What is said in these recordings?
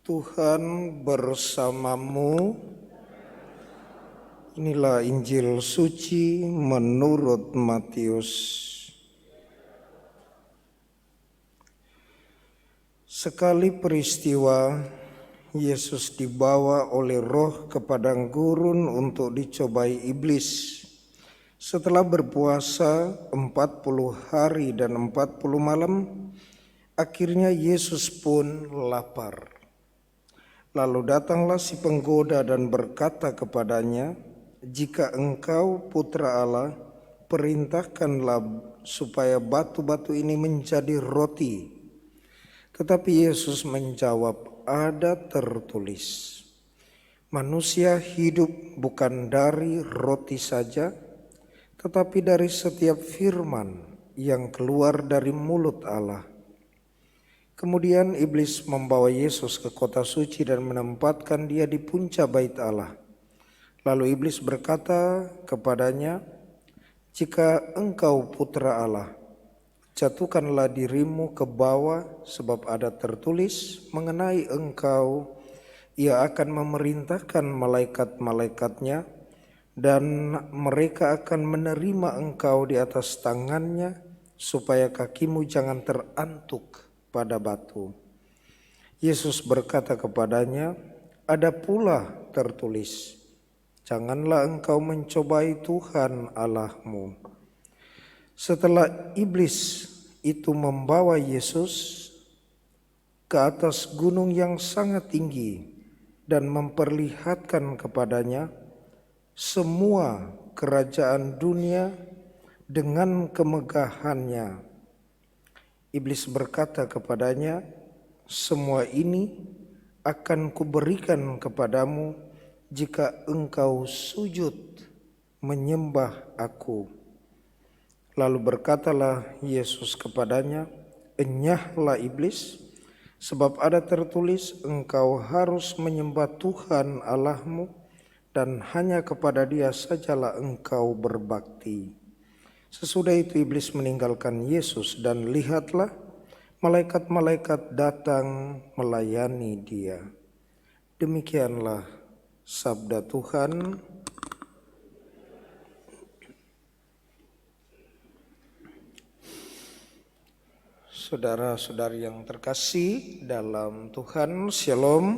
Tuhan bersamamu. Inilah Injil suci menurut Matius. Sekali peristiwa, Yesus dibawa oleh Roh ke padang gurun untuk dicobai iblis. Setelah berpuasa 40 hari dan 40 malam, akhirnya Yesus pun lapar. Lalu datanglah si penggoda dan berkata kepadanya, "Jika engkau putra Allah, perintahkanlah supaya batu-batu ini menjadi roti." Tetapi Yesus menjawab, "Ada tertulis, manusia hidup bukan dari roti saja, tetapi dari setiap firman yang keluar dari mulut Allah." Kemudian iblis membawa Yesus ke kota suci dan menempatkan dia di puncak bait Allah. Lalu iblis berkata kepadanya, "Jika engkau putra Allah, jatuhkanlah dirimu ke bawah, sebab ada tertulis mengenai engkau, Ia akan memerintahkan malaikat-malaikatnya, dan mereka akan menerima engkau di atas tangannya, supaya kakimu jangan terantuk pada batu." Yesus berkata kepadanya, "Ada pula tertulis, janganlah engkau mencobai Tuhan Allahmu." Setelah iblis itu membawa Yesus ke atas gunung yang sangat tinggi dan memperlihatkan kepadanya semua kerajaan dunia dengan kemegahannya, iblis berkata kepadanya, "Semua ini akan kuberikan kepadamu jika engkau sujud menyembah aku." Lalu berkatalah Yesus kepadanya, "Enyahlah iblis, sebab ada tertulis, engkau harus menyembah Tuhan Allahmu, dan hanya kepada Dia sajalah engkau berbakti." Sesudah itu iblis meninggalkan Yesus, dan lihatlah, malaikat-malaikat datang melayani Dia. Demikianlah sabda Tuhan. Saudara-saudari yang terkasih dalam Tuhan, Shalom.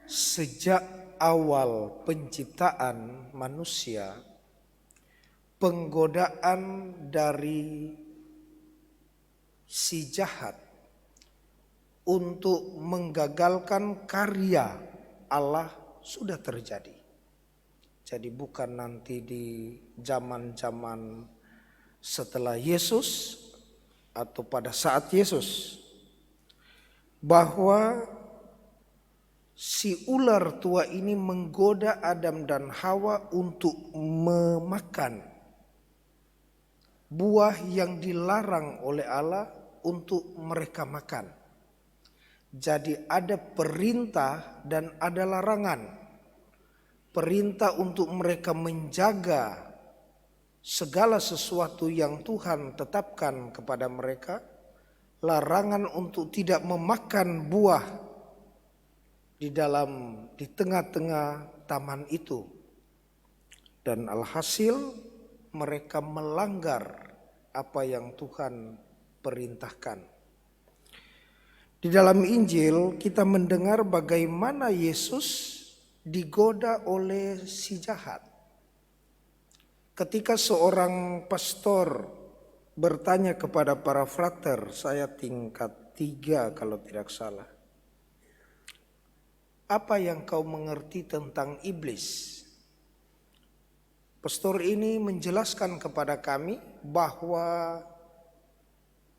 Sejak awal penciptaan manusia, penggodaan dari si jahat untuk menggagalkan karya Allah sudah terjadi. Jadi bukan nanti di zaman-zaman setelah Yesus atau pada saat Yesus, bahwa si ular tua ini menggoda Adam dan Hawa untuk memakan buah yang dilarang oleh Allah untuk mereka makan. Jadi ada perintah dan ada larangan. Perintah untuk mereka menjaga segala sesuatu yang Tuhan tetapkan kepada mereka. Larangan untuk tidak memakan buah di tengah-tengah taman itu. Dan alhasil mereka melanggar apa yang Tuhan perintahkan. Di dalam Injil kita mendengar bagaimana Yesus digoda oleh si jahat. Ketika seorang pastor bertanya kepada para frater, saya tingkat 3 kalau tidak salah, "Apa yang kau mengerti tentang iblis?" Pastor ini menjelaskan kepada kami bahwa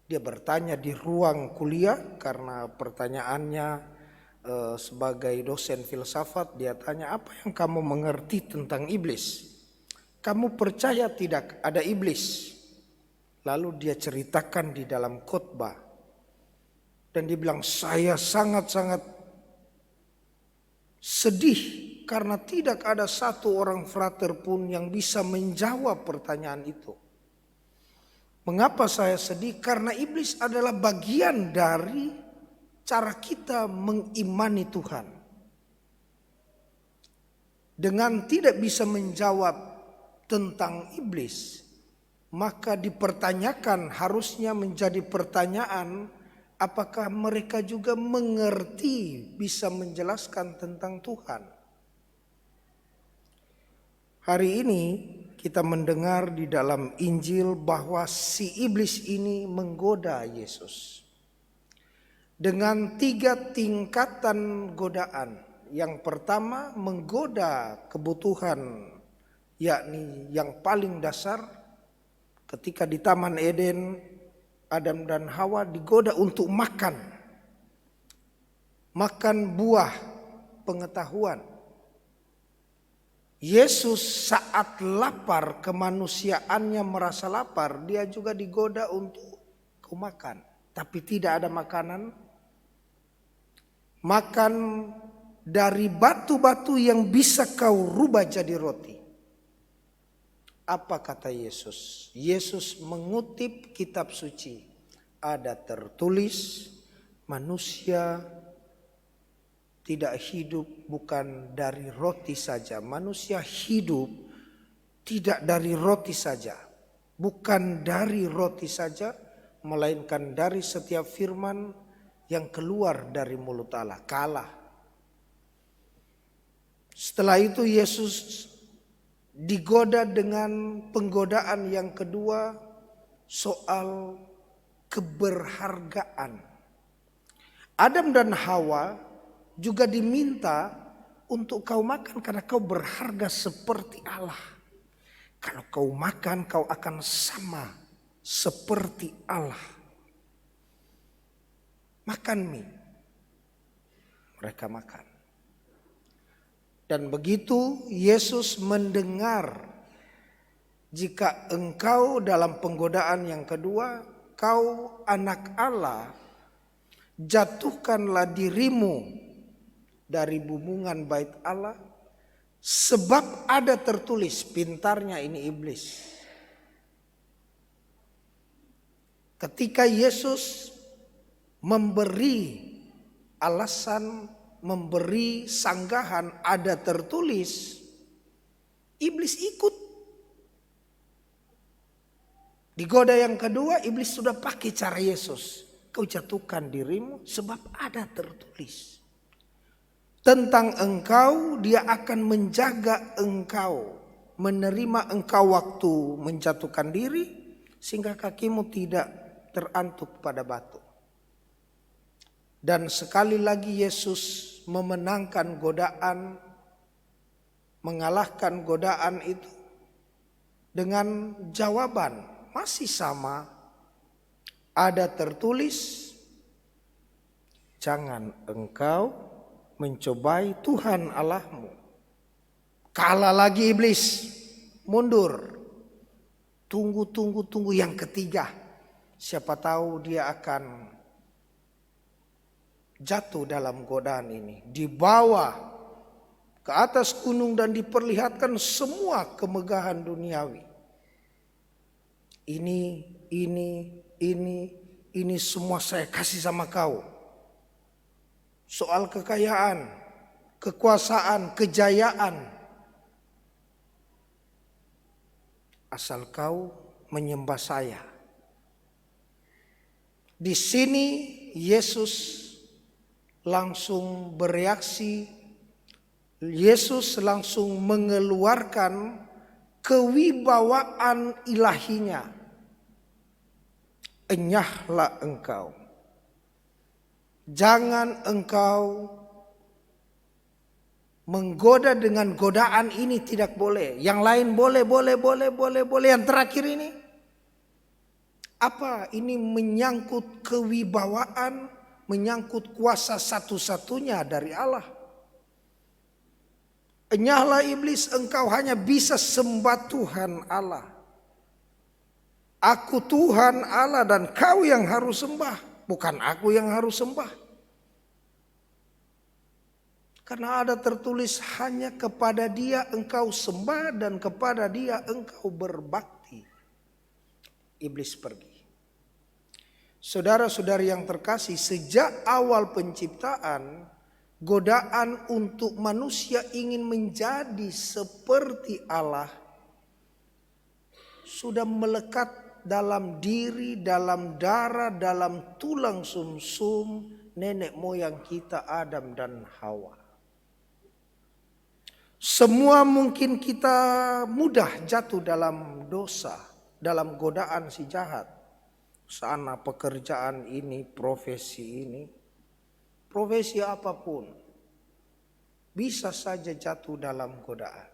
dia bertanya di ruang kuliah, karena pertanyaannya sebagai dosen filsafat, dia tanya, "Apa yang kamu mengerti tentang iblis? Kamu percaya tidak ada iblis?" Lalu dia ceritakan di dalam khotbah. Dan dia bilang, "Saya sangat-sangat sedih karena tidak ada satu orang frater pun yang bisa menjawab pertanyaan itu." Mengapa saya sedih? Karena iblis adalah bagian dari cara kita mengimani Tuhan. Dengan tidak bisa menjawab tentang iblis, maka dipertanyakan, harusnya menjadi pertanyaan, apakah mereka juga mengerti, bisa menjelaskan tentang Tuhan. Hari ini kita mendengar di dalam Injil bahwa si iblis ini menggoda Yesus dengan 3 tingkatan godaan. Yang pertama, menggoda kebutuhan, yakni yang paling dasar. Ketika di Taman Eden, Adam dan Hawa digoda untuk makan buah pengetahuan. Yesus saat lapar, kemanusiaannya merasa lapar, dia juga digoda untuk kau makan. Tapi tidak ada makanan. Makan dari batu-batu yang bisa kau rubah jadi roti. Apa kata Yesus? Yesus mengutip kitab suci. Ada tertulis, manusia tidak hidup bukan dari roti saja. Manusia hidup tidak dari roti saja. Bukan dari roti saja, melainkan dari setiap firman yang keluar dari mulut Allah. Kalah. Setelah itu Yesus digoda dengan penggodaan yang kedua, soal keberhargaan. Adam dan Hawa juga diminta untuk kau makan karena kau berharga seperti Allah. Kalau kau makan, kau akan sama seperti Allah. Makan mie. Mereka makan. Dan begitu Yesus mendengar, jika engkau dalam penggodaan yang kedua, kau anak Allah, jatuhkanlah dirimu dari bumbungan bait Allah, sebab ada tertulis. Pintarnya ini iblis. Ketika Yesus memberi alasan, memberi sanggahan, ada tertulis, iblis ikut. Digoda yang kedua, iblis sudah pakai cara Yesus. Kau jatuhkan dirimu sebab ada tertulis. Tentang engkau, dia akan menjaga engkau, menerima engkau waktu menjatuhkan diri, sehingga kakimu tidak terantuk pada batu. Dan sekali lagi Yesus memenangkan godaan, mengalahkan godaan itu dengan jawaban masih sama. Ada tertulis, jangan engkau mencobai Tuhan Allahmu. Kalah lagi iblis, mundur. Tunggu yang ketiga. Siapa tahu dia akan jatuh dalam godaan ini. Dibawa ke atas gunung dan diperlihatkan semua kemegahan duniawi. Ini semua saya kasih sama kau. Soal kekayaan, kekuasaan, kejayaan. Asal kau menyembah saya. Di sini Yesus langsung bereaksi. Yesus langsung mengeluarkan kewibawaan ilahinya. Enyahlah engkau. Jangan engkau menggoda dengan godaan ini, tidak boleh. Yang lain boleh. Yang terakhir ini apa? Ini menyangkut kewibawaan, menyangkut kuasa satu-satunya dari Allah. Enyahlah iblis, engkau hanya bisa sembah Tuhan Allah. Aku Tuhan Allah dan kau yang harus sembah. Bukan aku yang harus sembah. Karena ada tertulis, hanya kepada Dia engkau sembah dan kepada Dia engkau berbakti. Iblis pergi. Saudara-saudari yang terkasih, sejak awal penciptaan, godaan untuk manusia ingin menjadi seperti Allah sudah melekat dalam diri, dalam darah, dalam tulang sumsum nenek moyang kita Adam dan Hawa. Semua mungkin kita mudah jatuh dalam dosa, dalam godaan si jahat. Sana pekerjaan ini, profesi ini, profesi apapun bisa saja jatuh dalam godaan.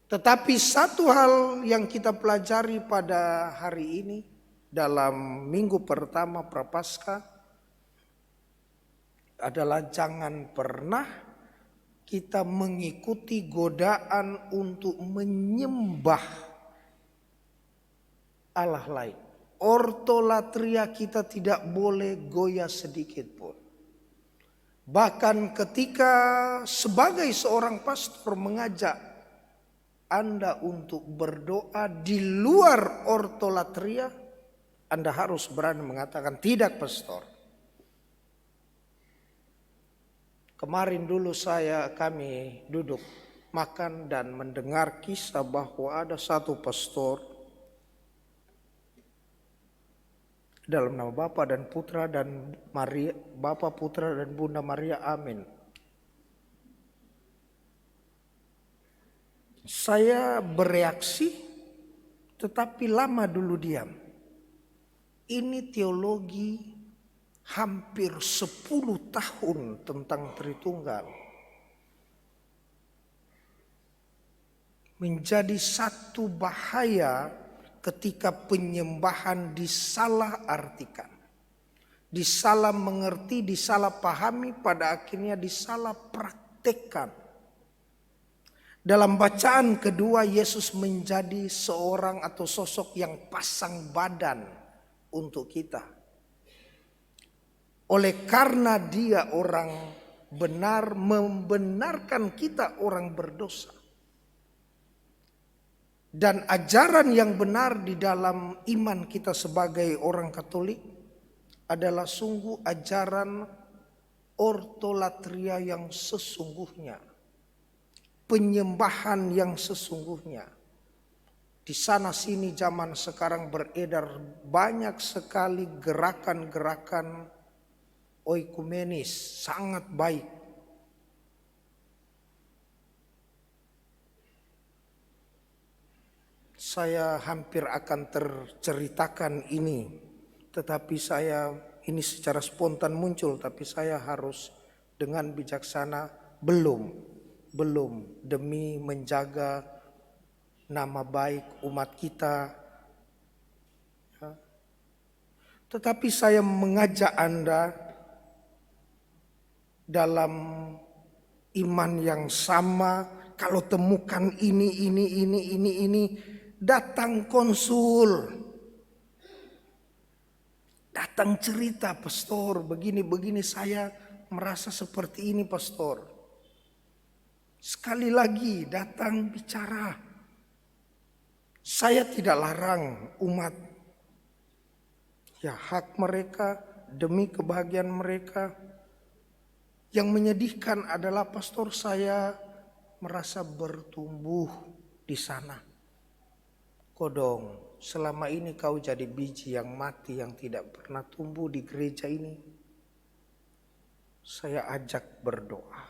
Tetapi satu hal yang kita pelajari pada hari ini dalam minggu pertama Prapaskah adalah jangan pernah kita mengikuti godaan untuk menyembah Allah lain. Ortolatria kita tidak boleh goyah sedikit pun. Bahkan ketika sebagai seorang pastor mengajak Anda untuk berdoa di luar ortolatria, Anda harus berani mengatakan tidak, pastor. Kemarin dulu kami duduk makan dan mendengar kisah bahwa ada satu pastor dalam nama Bapa dan Putra dan Maria, Bapa, Putra dan Bunda Maria, amin. Saya bereaksi, tetapi lama dulu diam. Ini teologi hampir 10 tahun tentang Tritunggal. Menjadi satu bahaya ketika penyembahan disalah artikan, disalah mengerti, disalah pahami, pada akhirnya disalah praktekkan. Dalam bacaan kedua, Yesus menjadi seorang atau sosok yang pasang badan untuk kita. Oleh karena dia orang benar, membenarkan kita orang berdosa. Dan ajaran yang benar di dalam iman kita sebagai orang Katolik adalah sungguh ajaran ortolatria yang sesungguhnya. Penyembahan yang sesungguhnya. Di sana sini zaman sekarang beredar banyak sekali gerakan-gerakan oikumenis, sangat baik. Saya hampir akan terceritakan ini, tetapi ini secara spontan muncul, tapi saya harus dengan bijaksana belum demi menjaga nama baik umat kita. Tetapi saya mengajak Anda dalam iman yang sama, kalau temukan ini, datang konsul. Datang cerita, pastor, begini saya merasa seperti ini, pastor. Sekali lagi datang bicara. Saya tidak larang umat. Ya, hak mereka demi kebahagiaan mereka. Yang menyedihkan adalah pastor, saya merasa bertumbuh di sana. Kodong, selama ini kau jadi biji yang mati yang tidak pernah tumbuh di gereja ini. Saya ajak berdoa.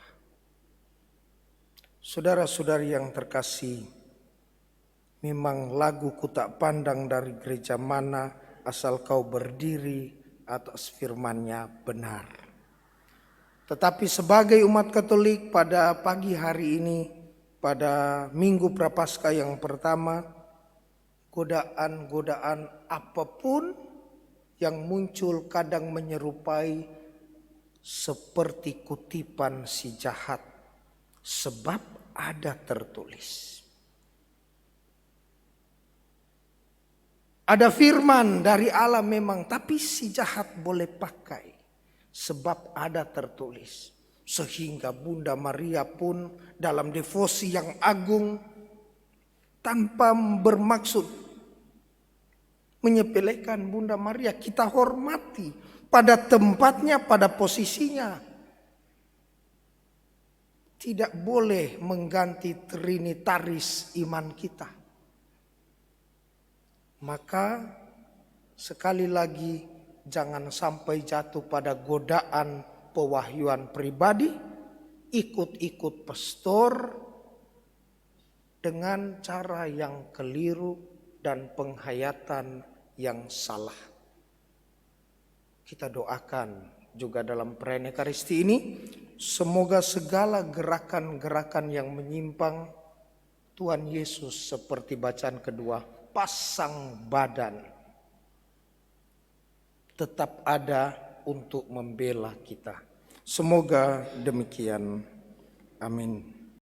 Saudara-saudari yang terkasih, memang lagu ku tak pandang dari gereja mana, asal kau berdiri atas firman-Nya benar. Tetapi sebagai umat Katolik pada pagi hari ini, pada Minggu Prapaskah yang pertama, godaan-godaan apapun yang muncul kadang menyerupai seperti kutipan si jahat. Sebab ada tertulis. Ada firman dari Allah memang, tapi si jahat boleh pakai. Sebab ada tertulis. Sehingga Bunda Maria pun dalam devosi yang agung, tanpa bermaksud menyepelekan Bunda Maria. Kita hormati pada tempatnya, pada posisinya. Tidak boleh mengganti trinitaris iman kita. Maka sekali lagi jangan sampai jatuh pada godaan pewahyuan pribadi, ikut-ikut pastor dengan cara yang keliru dan penghayatan yang salah. Kita doakan juga dalam perayaan Ekaristi ini, semoga segala gerakan-gerakan yang menyimpang, Tuhan Yesus seperti bacaan kedua, pasang badan, tetap ada untuk membela kita. Semoga demikian. Amin.